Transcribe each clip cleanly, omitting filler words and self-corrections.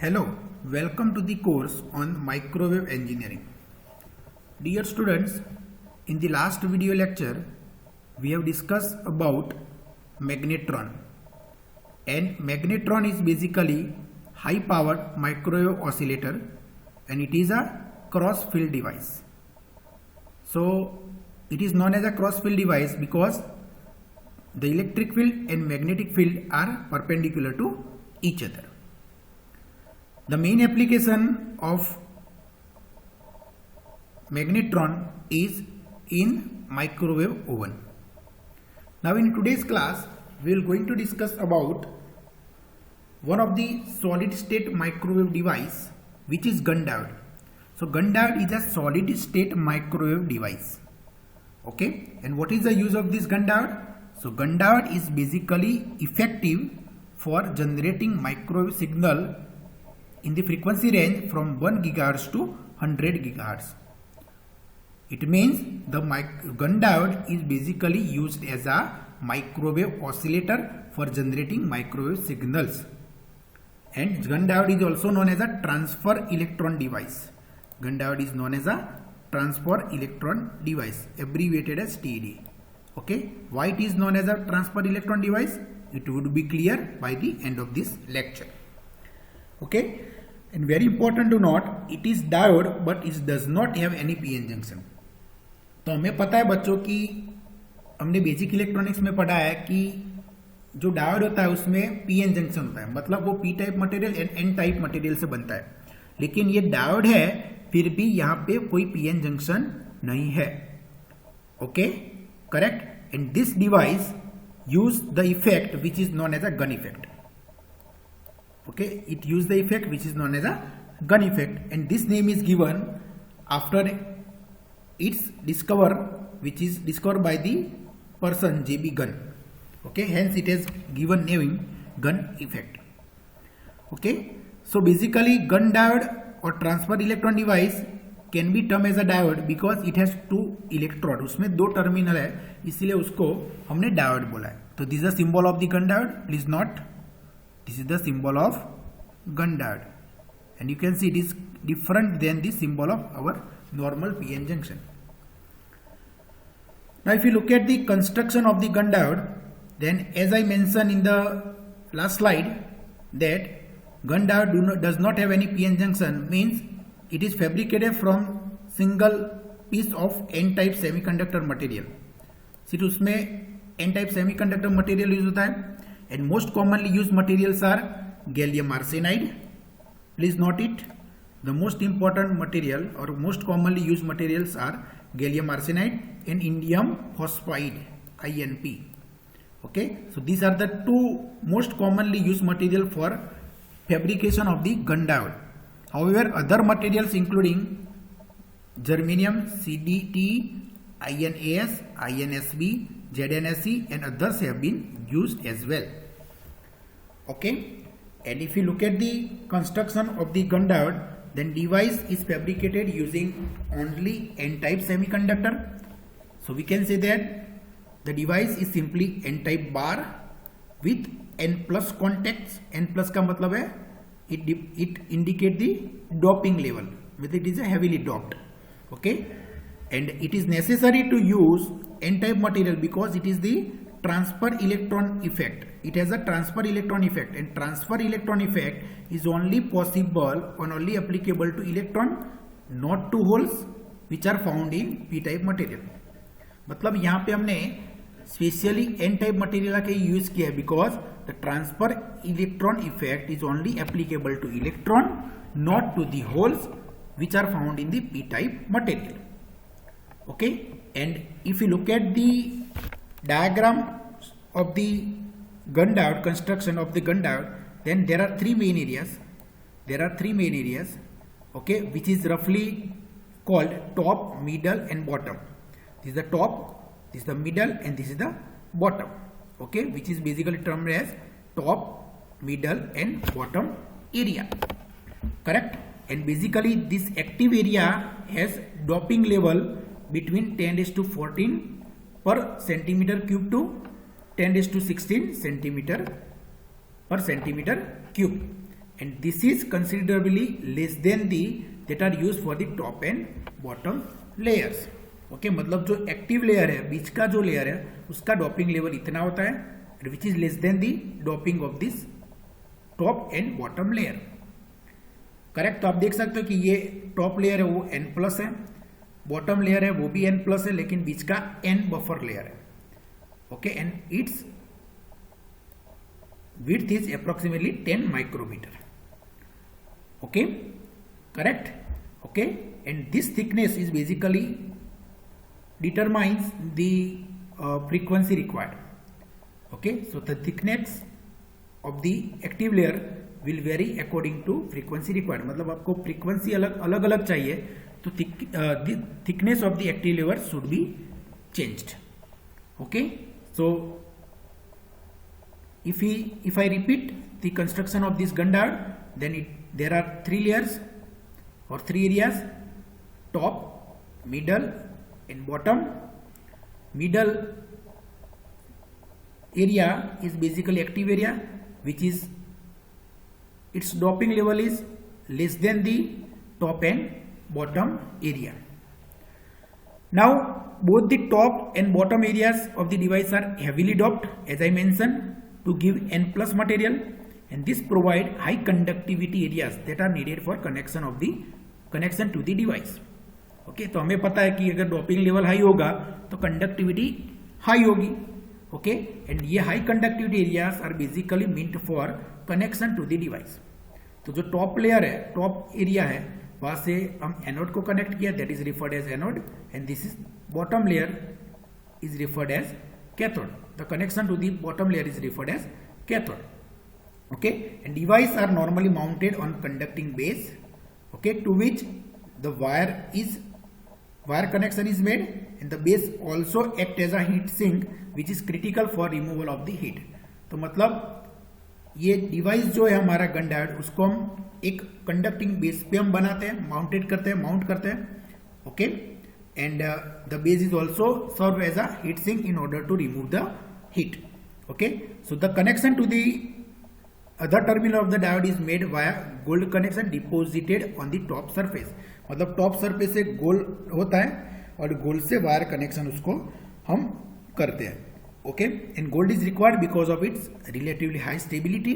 Hello, welcome to the course on microwave engineering. Dear students, in the last video lecture, we have discussed about magnetron. And magnetron is basically high powered microwave oscillator and it is a cross field device. So it is known as a cross field device because the electric field and magnetic field are perpendicular to each other. The main application of magnetron is in microwave oven. Now in today's class we are going to discuss about one of the solid state microwave device which is gun diode. So gun diode is a solid state microwave device. Okay, and what is the use of this gun diode? So gun diode is basically effective for generating microwave signal in the frequency range from 1 GHz to 100 GHz. It means the gun diode is basically used as a microwave oscillator for generating microwave signals. And gun diode is also known as a transfer electron device. Gun diode is known as a transfer electron device, abbreviated as TED. Okay, why it is known as a transfer electron device? It would be clear by the end of this lecture. Okay, and very important to note, it is diode but it does not have any PN junction. तो हमें पता है बच्चों कि हमने basic electronics में पढ़ा है कि जो डायोड होता है उसमें पीएन जंक्शन होता है, मतलब वो P type material and N type material से बनता है. लेकिन ये डायोड है फिर भी यहाँ पे कोई पीएन जंक्शन नहीं है. Okay, correct. And this device use the effect which is known as a Gunn effect. Okay, it used the effect which is known as a gun effect, and this name is given after its which is discovered by the person J.B. Gunn. Okay, hence it is given name gun effect. Okay, so basically gun diode or transfer electron device can be termed as a diode because it has two electrode. उसमें दो terminal है इसलिए उसको हमने diode बोला है. तो this is the symbol of the Gunn diode. Please note, this is the symbol of gun diode, and you can see it is different than the symbol of our normal PN junction. Now if you look at the construction of the gun diode, then as I mentioned in the last slide that gun diode does not have any PN junction, means it is fabricated from single piece of n-type semiconductor material. सिर्फ उसमें n-type semiconductor material use होता है. And most commonly used materials are gallium arsenide. Please note it. The most important material or most commonly used materials are gallium arsenide and indium phosphide (INP). Okay, so these are the two most commonly used material for fabrication of the gun diode. However, other materials including germanium, CDT, INAS, INSB, ZNSE and others have been used as well. Okay, and if you look at the construction of the gun diode, then device is fabricated using only n-type semiconductor. So we can say that the device is simply n-type bar with n plus contacts. N plus का मतलब है it indicate the doping level, whether it is a heavily doped. Okay, and it is necessary to use n-type material because it is the transfer electron effect. It has a transfer electron effect, and transfer electron effect is only possible or only applicable to electron, not to holes which are found in p-type material. मतलब यहाँ पे हमने specially n-type material का use किया है because the transfer electron effect is only applicable to electron, not to the holes which are found in the p-type material. Okay, and if you look at the diagram of the gun diode, construction of the gun diode, then there are three main areas. Okay, which is roughly called top, middle and bottom. This is the top, this is the middle and this is the bottom. Okay, which is basically termed as top, middle and bottom area. Correct. And basically this active area has doping level between 10⁻14 per centimeter cube to 10⁻16 centimeter per centimeter cube. and this is considerably less than the that are used for the top and bottom layers. Okay मतलब जो active layer है, बीच का जो layer है, उसका doping level इतना होता है which is less than the doping of this top and bottom layer. Correct. तो आप देख सकते हो कि ये टॉप लेयर है वो N+ है, बॉटम लेयर है वो भी N+ है, लेकिन बीच का N बफर लेयर है. Okay and it's width is approximately 10 micrometer. Okay, correct. Okay, and this thickness is basically determines the frequency required. Okay, so the thickness of the active layer will vary according to frequency required. मतलब आपको frequency अलग अलग चाहिए तो the thickness of the active layer should be changed. Okay, so if I repeat the construction of this gun diode, then there are 3 layers or 3 areas: top, middle and bottom. Middle area is basically active area, which is its doping level is less than the top and bottom area. Now both the top and bottom areas of the device are heavily doped, as I mentioned, to give N+ material, and this provide high conductivity areas that are needed for connection to the device. Okay तो हमें पता है कि अगर doping level high होगा तो conductivity high होगी. Okay and ये high conductivity areas are basically meant for connection to the device. तो जो टॉप लेयर है, टॉप एरिया है, वहां से हम एनोड को कनेक्ट किया, that is referred as anode, and this is bottom layer is referred as cathode. The connection to the bottom layer is referred as cathode. Okay, and devices are normally mounted on conducting base, okay, to which the wire connection is made, and the base also act as a heat sink, which is critical for removal of the heat. तो मतलब ये device जो है हमारा Gunn diode, उसको हम एक conducting base पे हम बनाते हैं, माउंट करते हैं. Okay and the base is also serve as a heat sink in order to remove the heat. Okay, so the connection to the other terminal of the diode is made via gold connection deposited on the top surface. मतलब top surface से gold होता है और gold से wire connection उसको हम करते हैं. Okay and gold is required because of its relatively high stability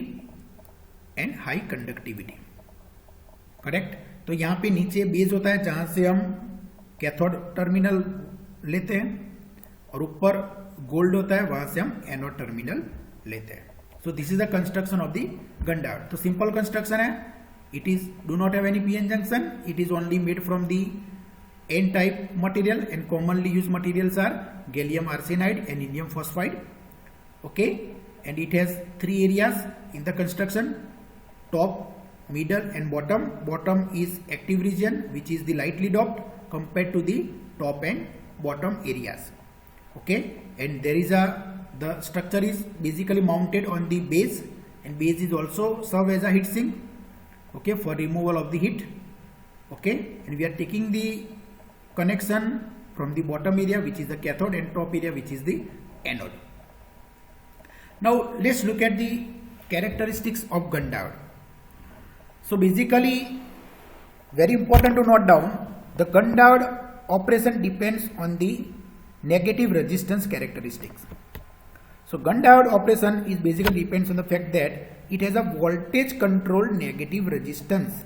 and high conductivity. Correct. तो यहाँ पे नीचे बेस होता है जहां से हम कैथोड टर्मिनल लेते हैं, और ऊपर गोल्ड होता है, वहां से हम एनोड टर्मिनल लेते हैं. So this is the construction of the Gunn diode. तो सिंपल कंस्ट्रक्शन है. It is do not have any PN junction. It is only made from the N type material, and commonly use materials are gallium arsenide and indium phosphide. Okay, and it has 3 areas in the construction: top, middle and bottom. Bottom is active region, which is the lightly doped compared to the top and bottom areas. Okay, and there is the structure is basically mounted on the base, and base is also serve as a heat sink, okay, for removal of the heat. Okay, and we are taking the connection from the bottom area, which is the cathode, and top area, which is the anode. Now let's look at the characteristics of gun diode. So basically, very important to note down, the gun diode operation depends on the negative resistance characteristics. So gun diode operation is basically depends on the fact that it has a voltage controlled negative resistance.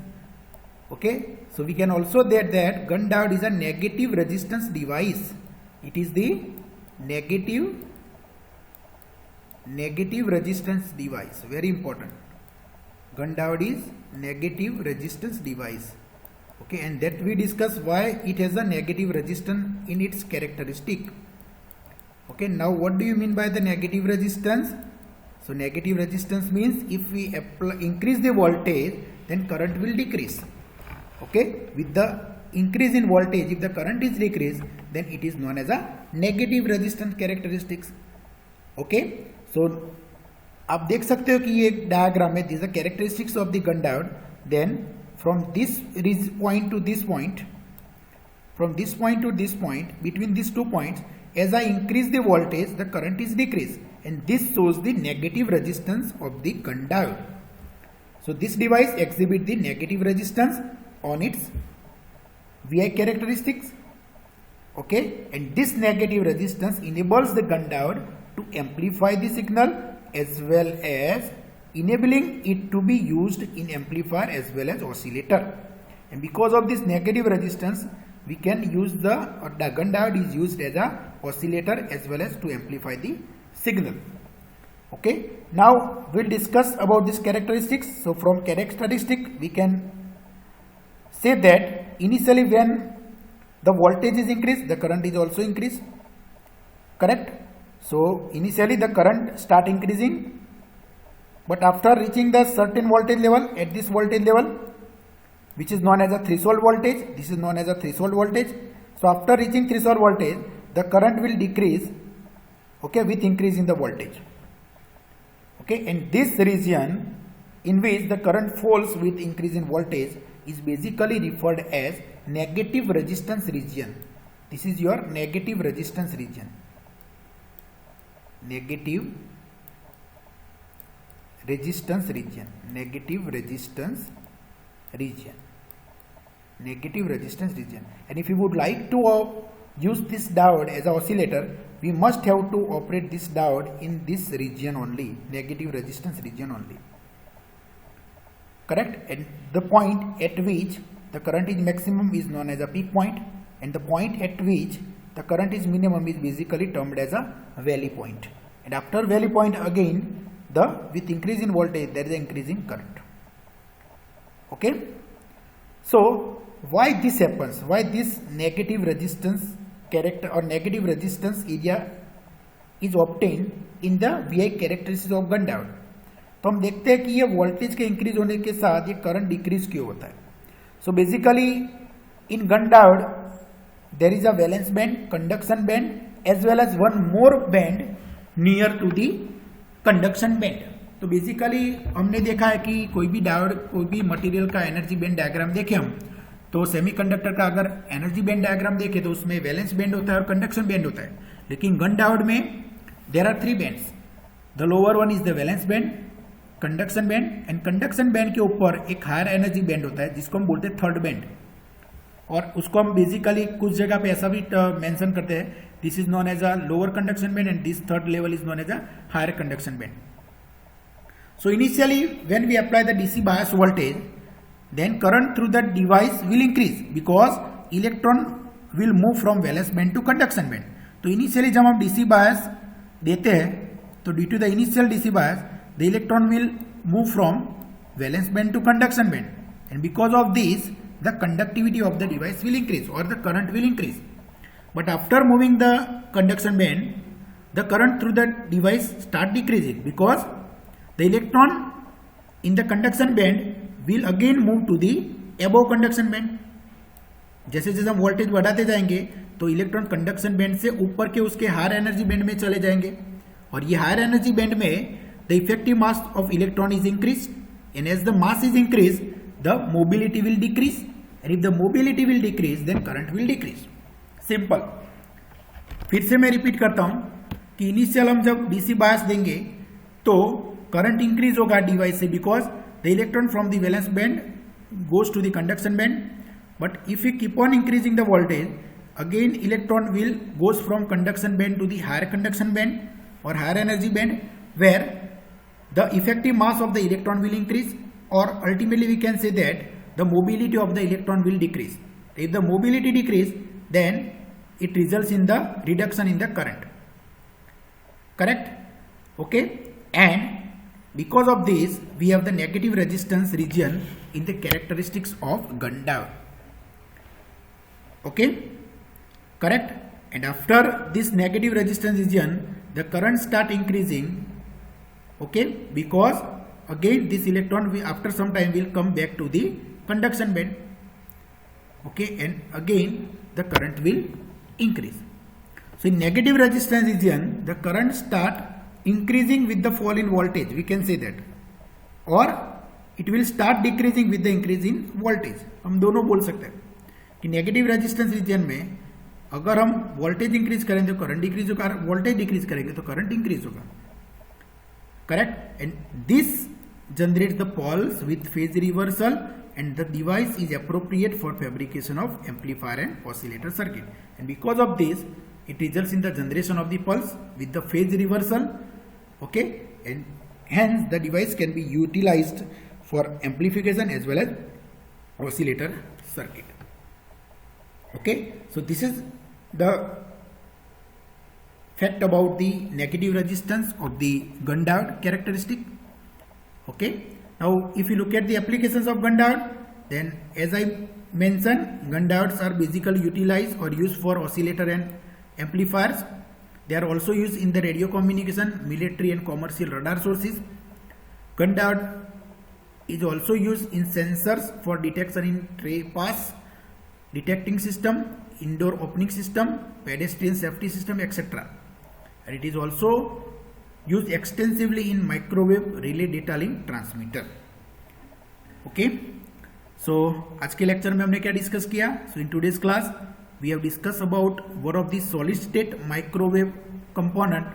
Okay, so we can also say that gun diode is a negative resistance device. It is the negative resistance device. Very important. Gun diode is negative resistance device. Okay, and that we discuss why it has a negative resistance in its characteristic. Okay, now what do you mean by the negative resistance? So negative resistance means if we increase the voltage, then current will decrease. Okay, with the increase in voltage, if the current is decreased, then it is known as a negative resistance characteristics. Okay, so आप देख सकते हो कि ये diagram है. these are characteristics of the gun diode. Then from this point to this point, from this point to this point, between these 2 points, as I increase the voltage, the current is decreased, and this shows the negative resistance of the gun diode. So this device exhibit the negative resistance on its VI characteristics. Okay, and this negative resistance enables the gun diode to amplify the signal as well as enabling it to be used in amplifier as well as oscillator. And because of this negative resistance, we can use the gun diode is used as a oscillator as well as to amplify the signal. Okay, now we'll discuss about this characteristics. So from characteristic we can say that initially when the voltage is increased, the current is also increased. Correct? So initially the current start increasing, but after reaching the certain voltage level, at this voltage level, which is known as a threshold voltage, this is known as a threshold voltage. So after reaching threshold voltage, the current will decrease, okay, with increase in the voltage. Okay, and this region in which the current falls with increase in voltage is basically referred as negative resistance region. This is your negative resistance region. Negative resistance region. Negative resistance region. Negative resistance region. And if you would like to use this diode as an oscillator, we must have to operate this diode in this region only, negative resistance region only. Correct? And the point at which the current is maximum is known as a peak point, and the point at which the current is minimum is basically termed as a valley point. And after valley point again, with increase in voltage there is an increase in current. Okay? So why this happens? Why this negative resistance character or negative resistance area is obtained in the VI characteristics of gun diode? तो हम देखते हैं कि ये voltage के increase होने के साथ ये करंट डिक्रीज क्यों होता है. So basically in Gunn diode there is a valence band, conduction band as well as one more band near to the conduction band. तो बेसिकली हमने देखा है कि कोई भी डायोड, कोई भी मटेरियल का एनर्जी बैंड डायग्राम देखें हम, तो सेमीकंडक्टर का अगर एनर्जी बैंड डायग्राम देखें तो उसमें वैलेंस बैंड होता है और कंडक्शन बैंड होता है. लेकिन गन डायोड में there are 3 bands. The lower one is the valence band, conduction band, and conduction band के ऊपर एक हायर एनर्जी बैंड होता है जिसको हम बोलते हैं थर्ड बैंड. और उसको हम बेसिकली कुछ जगह पे ऐसा भी मेंशन करते हैं, this is known as a lower conduction band and this third level is known as a higher conduction band. So initially when we apply the DC bias voltage, then current through the device will increase because electron will move from valence band to conduction band. तो initially जब हम DC bias देते हैं तो due to the initial DC bias the electron will move from valence band to conduction band, and because of this the conductivity of the device will increase or the current will increase. But after moving the conduction band the current through the device start decreasing because the electron in the conduction band will again move to the above conduction band. जैसे जैसे हम voltage बढ़ाते जाएंगे तो electron conduction band से ऊपर के उसके हायर एनर्जी बैंड में चले जाएंगे, और ये हायर एनर्जी बैंड में the effective mass of electron is increase, and as the mass is increase the mobility will decrease, and if the mobility will decrease then current will decrease. Simple. फिर से मैं repeat करता हूं कि initial हम जब DC bias देंगे तो करंट इंक्रीज होगा डिवाइस से because the electron from the valence band goes to the conduction band. But if you keep on increasing the voltage again electron will goes from conduction band to the higher conduction band और higher energy band where the effective mass of the electron will increase, और ultimately we can say that the mobility of the electron will decrease. If the mobility decrease then it results in the reduction in the current. Correct? Okay, and because of this we have the negative resistance region in the characteristics of gun diode. Okay, correct? And after this negative resistance region the current start increasing. Okay, because again this electron will, after some time will come back to the conduction band. Okay, and again the current will increase. So in negative resistance region the current start increasing with the fall in voltage, we can say that, or it will start decreasing with the increase in voltage. हम दोनों बोल सकते हैं कि negative resistance region में अगर हम voltage increase करेंगे तो करंट डिक्रीज होगा, वोल्टेज डिक्रीज करेंगे तो करंट इंक्रीज होगा. Correct? And this generates the pulse with phase reversal, and the device is appropriate for fabrication of amplifier and oscillator circuit. And because of this, it results in the generation of the pulse with the phase reversal. Okay, and hence the device can be utilized for amplification as well as oscillator circuit. Okay, so this is the fact about the negative resistance of the gun diode characteristic. Okay, now if you look at the applications of gun diode, then as I mentioned, gun diodes are basically utilized or used for oscillator and amplifiers. They are also used in the radio communication, military and commercial radar sources. Gun diode is also used in sensors for detection in trespass detecting system, indoor opening system, pedestrian safety system, etc. And it is also used extensively in microwave relay data link transmitter. Okay, so आज के lecture में हमने क्या discuss किया? So in today's class we have discussed about one of the solid state microwave component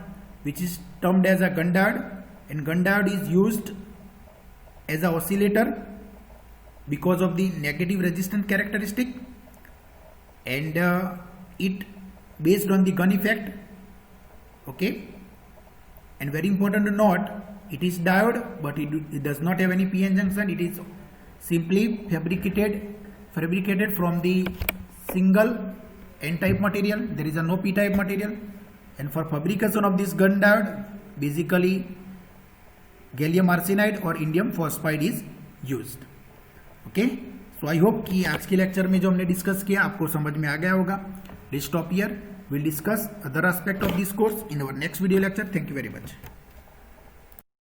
which is termed as a gun diode, and gun diode is used as a oscillator because of the negative resistance characteristic, and it based on the gun effect. Okay, and very important to note, it is diode but it does not have any PN junction. It is simply fabricated from the single N-type material. There is a no P-type material, and for fabrication of this gun diode basically gallium arsenide or indium phosphide is used. Okay, so I hope कि आज के lecture में जो हमने discuss किया आपको समझ में आ गया होगा. Let's stop here. We'll discuss other aspect of this course in our next video lecture. Thank you very much.